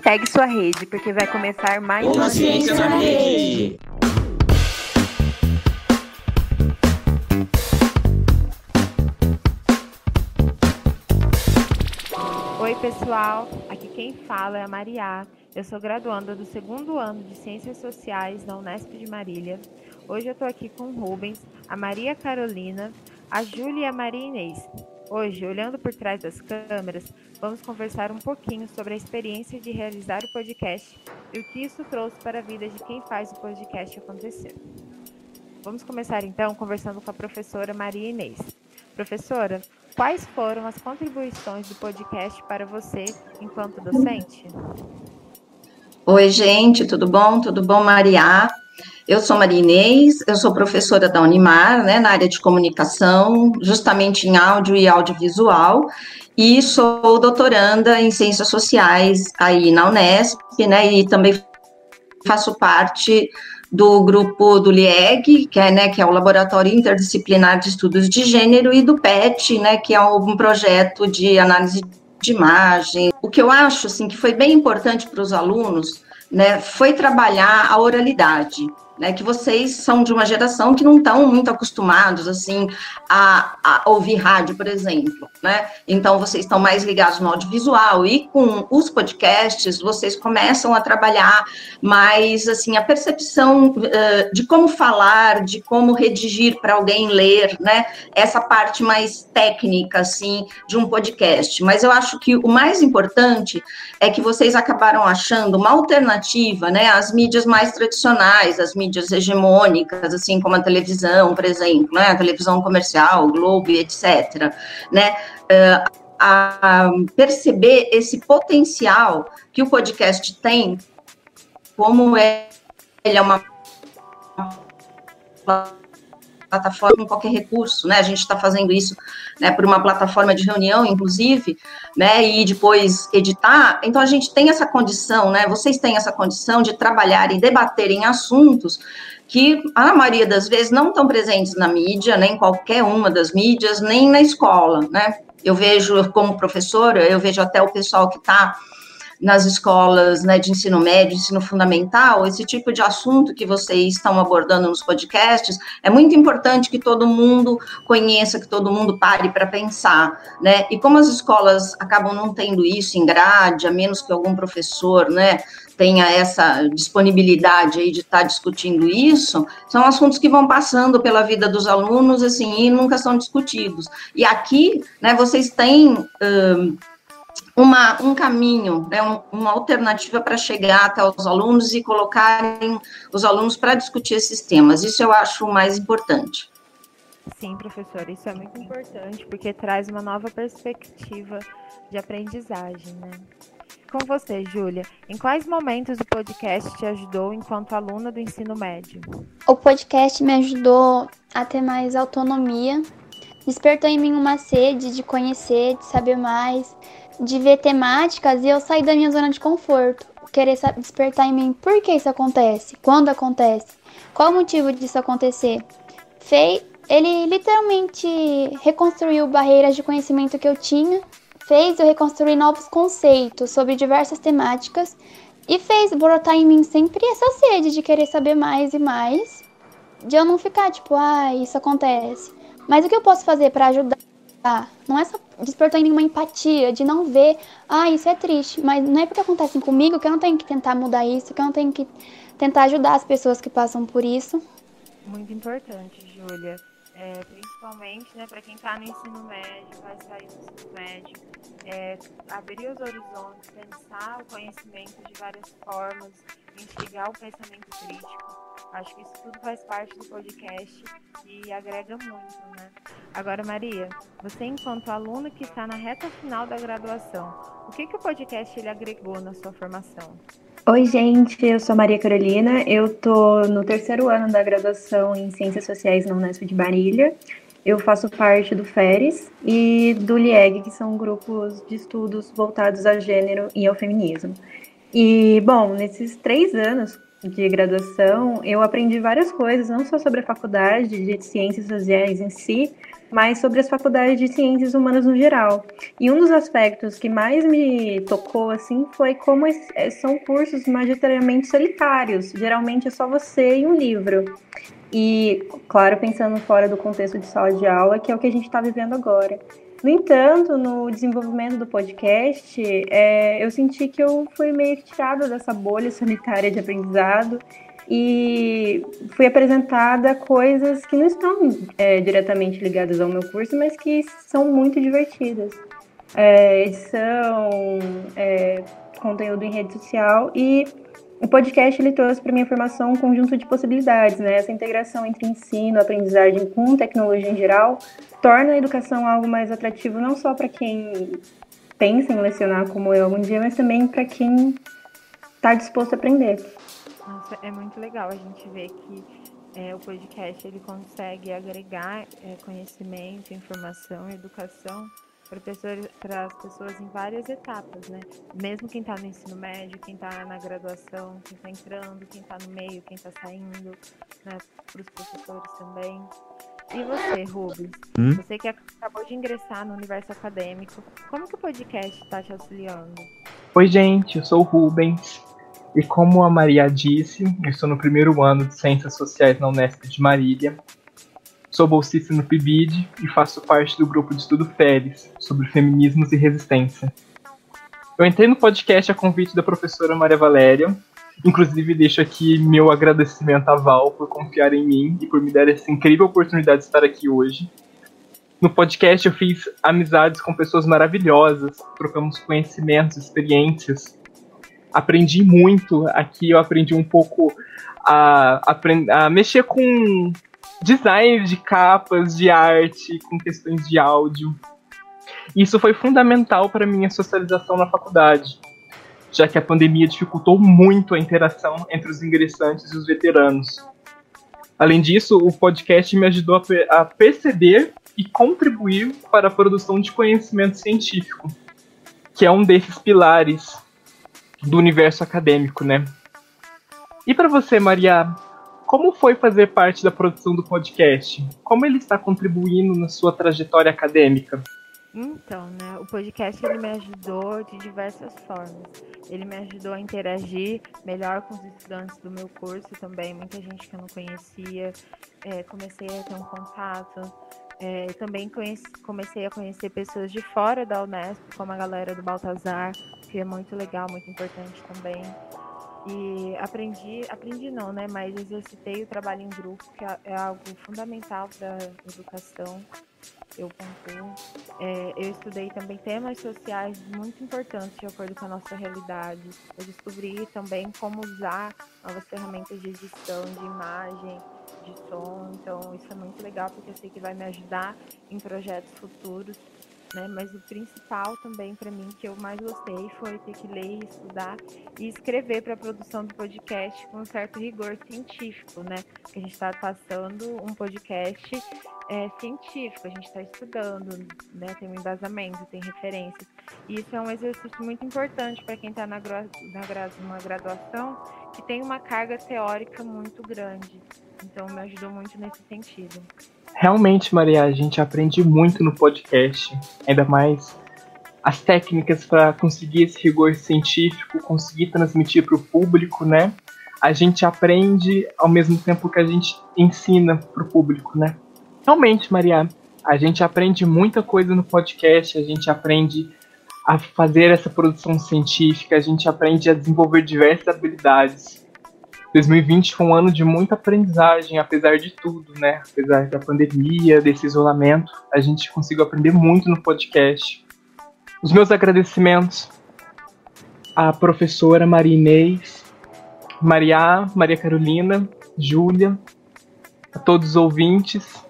Segue sua rede, porque vai começar mais uma Ciência na Rede. Oi, pessoal. Aqui quem fala é a Maria. Eu sou graduanda do 2º ano de Ciências Sociais na Unesp de Marília. Hoje eu estou aqui com o Rubens, a Maria Carolina, a Júlia e a Maria Inês. Hoje, olhando por trás das câmeras, vamos conversar um pouquinho sobre a experiência de realizar o podcast e o que isso trouxe para a vida de quem faz o podcast acontecer. Vamos começar então conversando com a professora Maria Inês. Professora, quais foram as contribuições do podcast para você enquanto docente? Oi, gente, tudo bom? Tudo bom, Maria? Eu sou Maria Inês, eu sou professora da Unimar, né, na área de comunicação, justamente em áudio e audiovisual, e sou doutoranda em Ciências Sociais aí na Unesp, né, e também faço parte do grupo do LIEG, que é o Laboratório Interdisciplinar de Estudos de Gênero, e do PET, né, que é um projeto de análise de imagem. O que eu acho, assim, que foi bem importante para os alunos, né, foi trabalhar a oralidade, né, que vocês são de uma geração que não estão muito acostumados, assim, a ouvir rádio, por exemplo, né, então vocês estão mais ligados no audiovisual, e com os podcasts, vocês começam a trabalhar mais, assim, a percepção de como falar, de como redigir para alguém ler, né, essa parte mais técnica, assim, de um podcast, mas eu acho que o mais importante é que vocês acabaram achando uma alternativa, né, às mídias mais tradicionais, às mídias hegemônicas, assim como a televisão, por exemplo, né, a televisão comercial, Globo, etc., né, a perceber esse potencial que o podcast tem, como ele é uma plataforma com qualquer recurso, né, a gente está fazendo isso, né, por uma plataforma de reunião, inclusive, né, e depois editar, então a gente tem essa condição, né, vocês têm essa condição de trabalhar e debaterem assuntos que a maioria das vezes não estão presentes na mídia, nem em qualquer uma das mídias, nem na escola, né, eu vejo como professora, eu vejo até o pessoal que está nas escolas, né, de ensino médio, ensino fundamental, esse tipo de assunto que vocês estão abordando nos podcasts, é muito importante que todo mundo conheça, que todo mundo pare para pensar, né, e como as escolas acabam não tendo isso em grade, a menos que algum professor, né, tenha essa disponibilidade aí de estar discutindo isso, são assuntos que vão passando pela vida dos alunos, assim, e nunca são discutidos, e aqui, né, vocês têm um caminho, né, uma alternativa para chegar até os alunos e colocarem os alunos para discutir esses temas. Isso eu acho o mais importante. Sim, professora, isso é muito importante, porque traz uma nova perspectiva de aprendizagem, né? Com você, Júlia, em quais momentos o podcast te ajudou enquanto aluna do ensino médio? O podcast me ajudou a ter mais autonomia, despertou em mim uma sede de conhecer, de saber mais, de ver temáticas, e eu saí da minha zona de conforto, querer despertar em mim por que isso acontece, quando acontece, qual o motivo disso acontecer. Ele literalmente reconstruiu barreiras de conhecimento que eu tinha, fez eu reconstruir novos conceitos sobre diversas temáticas e fez brotar em mim sempre essa sede de querer saber mais e mais, de eu não ficar tipo, isso acontece. Mas o que eu posso fazer para ajudar? Não é só despertar em mim uma empatia, de não ver, isso é triste, mas não é porque acontece comigo que eu não tenho que tentar mudar isso, que eu não tenho que tentar ajudar as pessoas que passam por isso. Muito importante, Júlia. Principalmente, né, para quem está no ensino médio, vai sair do ensino médio, abrir os horizontes, pensar o conhecimento de várias formas, instigar o pensamento crítico. Acho que isso tudo faz parte do podcast e agrega muito, né? Agora, Maria, você enquanto aluna que está na reta final da graduação, o que o podcast ele agregou na sua formação? Oi, gente, eu sou Maria Carolina, eu tô no 3º ano da graduação em Ciências Sociais na Unesp de Marília. Eu faço parte do FERES e do LIEG, que são grupos de estudos voltados a gênero e ao feminismo. E, bom, nesses 3 anos de graduação, eu aprendi várias coisas, não só sobre a faculdade de Ciências Sociais em si, mas sobre as faculdades de Ciências Humanas no geral. E um dos aspectos que mais me tocou, assim, foi como são cursos majoritariamente solitários. Geralmente é só você e um livro. E, claro, pensando fora do contexto de sala de aula, que é o que a gente está vivendo agora. No entanto, no desenvolvimento do podcast, eu senti que eu fui meio que tirada dessa bolha solitária de aprendizado e fui apresentada coisas que não estão diretamente ligadas ao meu curso, mas que são muito divertidas. Edição, conteúdo em rede social, e o podcast ele trouxe para minha formação um conjunto de possibilidades, né? Essa integração entre ensino, aprendizagem com tecnologia em geral torna a educação algo mais atrativo não só para quem pensa em lecionar como eu algum dia, mas também para quem está disposto a aprender. Nossa, é muito legal a gente ver que o podcast ele consegue agregar conhecimento, informação, educação para as pessoas em várias etapas, né? Mesmo quem está no ensino médio, quem está na graduação, quem está entrando, quem está no meio, quem está saindo, né? Para os professores também. E você, Rubens? Você que acabou de ingressar no universo acadêmico, como que o podcast está te auxiliando? Oi, gente, eu sou o Rubens. E como a Maria disse, eu estou no primeiro ano de Ciências Sociais na Unesp de Marília. Sou bolsista no PIBID e faço parte do grupo de estudo FERES, sobre feminismos e resistência. Eu entrei no podcast a convite da professora Maria Valéria. Inclusive, deixo aqui meu agradecimento à Val por confiar em mim e por me dar essa incrível oportunidade de estar aqui hoje. No podcast eu fiz amizades com pessoas maravilhosas, trocamos conhecimentos, experiências. Aprendi muito. Aqui eu aprendi um pouco a mexer com design de capas, de arte, com questões de áudio. Isso foi fundamental para a minha socialização na faculdade, já que a pandemia dificultou muito a interação entre os ingressantes e os veteranos. Além disso, o podcast me ajudou a perceber e contribuir para a produção de conhecimento científico, que é um desses pilares do universo acadêmico, né? E para você, Maria, como foi fazer parte da produção do podcast? Como ele está contribuindo na sua trajetória acadêmica? Então, né, o podcast ele me ajudou de diversas formas. Ele me ajudou a interagir melhor com os estudantes do meu curso também, muita gente que eu não conhecia, comecei a ter um contato. Também comecei a conhecer pessoas de fora da Unesp, como a galera do Baltazar, que é muito legal, muito importante também. E aprendi não, né? Mas exercitei o trabalho em grupo, que é algo fundamental para a educação. Eu pontuo. Eu estudei também temas sociais muito importantes de acordo com a nossa realidade. Eu descobri também como usar novas ferramentas de edição, de imagem, de som. Então, isso é muito legal, porque eu sei que vai me ajudar em projetos futuros. Né? Mas o principal também para mim, que eu mais gostei, foi ter que ler, estudar e escrever para a produção do podcast com um certo rigor científico, né? Porque a gente está passando um podcast científico, a gente está estudando, né? Tem um embasamento, tem referências. E isso é um exercício muito importante para quem está numa graduação que tem uma carga teórica muito grande. Então, me ajudou muito nesse sentido. Realmente, Maria, a gente aprende muito no podcast, ainda mais as técnicas para conseguir esse rigor científico, conseguir transmitir para o público, né? A gente aprende ao mesmo tempo que a gente ensina para o público, né? Realmente, Maria, a gente aprende muita coisa no podcast, a gente aprende a fazer essa produção científica, a gente aprende a desenvolver diversas habilidades. 2020 foi um ano de muita aprendizagem, apesar de tudo, né? Apesar da pandemia, desse isolamento, a gente conseguiu aprender muito no podcast. Os meus agradecimentos à professora Maria Inês, Maria Carolina, Júlia, a todos os ouvintes.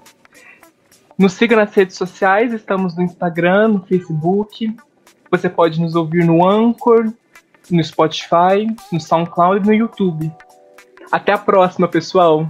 Nos siga nas redes sociais, estamos no Instagram, no Facebook. Você pode nos ouvir no Anchor, no Spotify, no SoundCloud e no YouTube. Até a próxima, pessoal!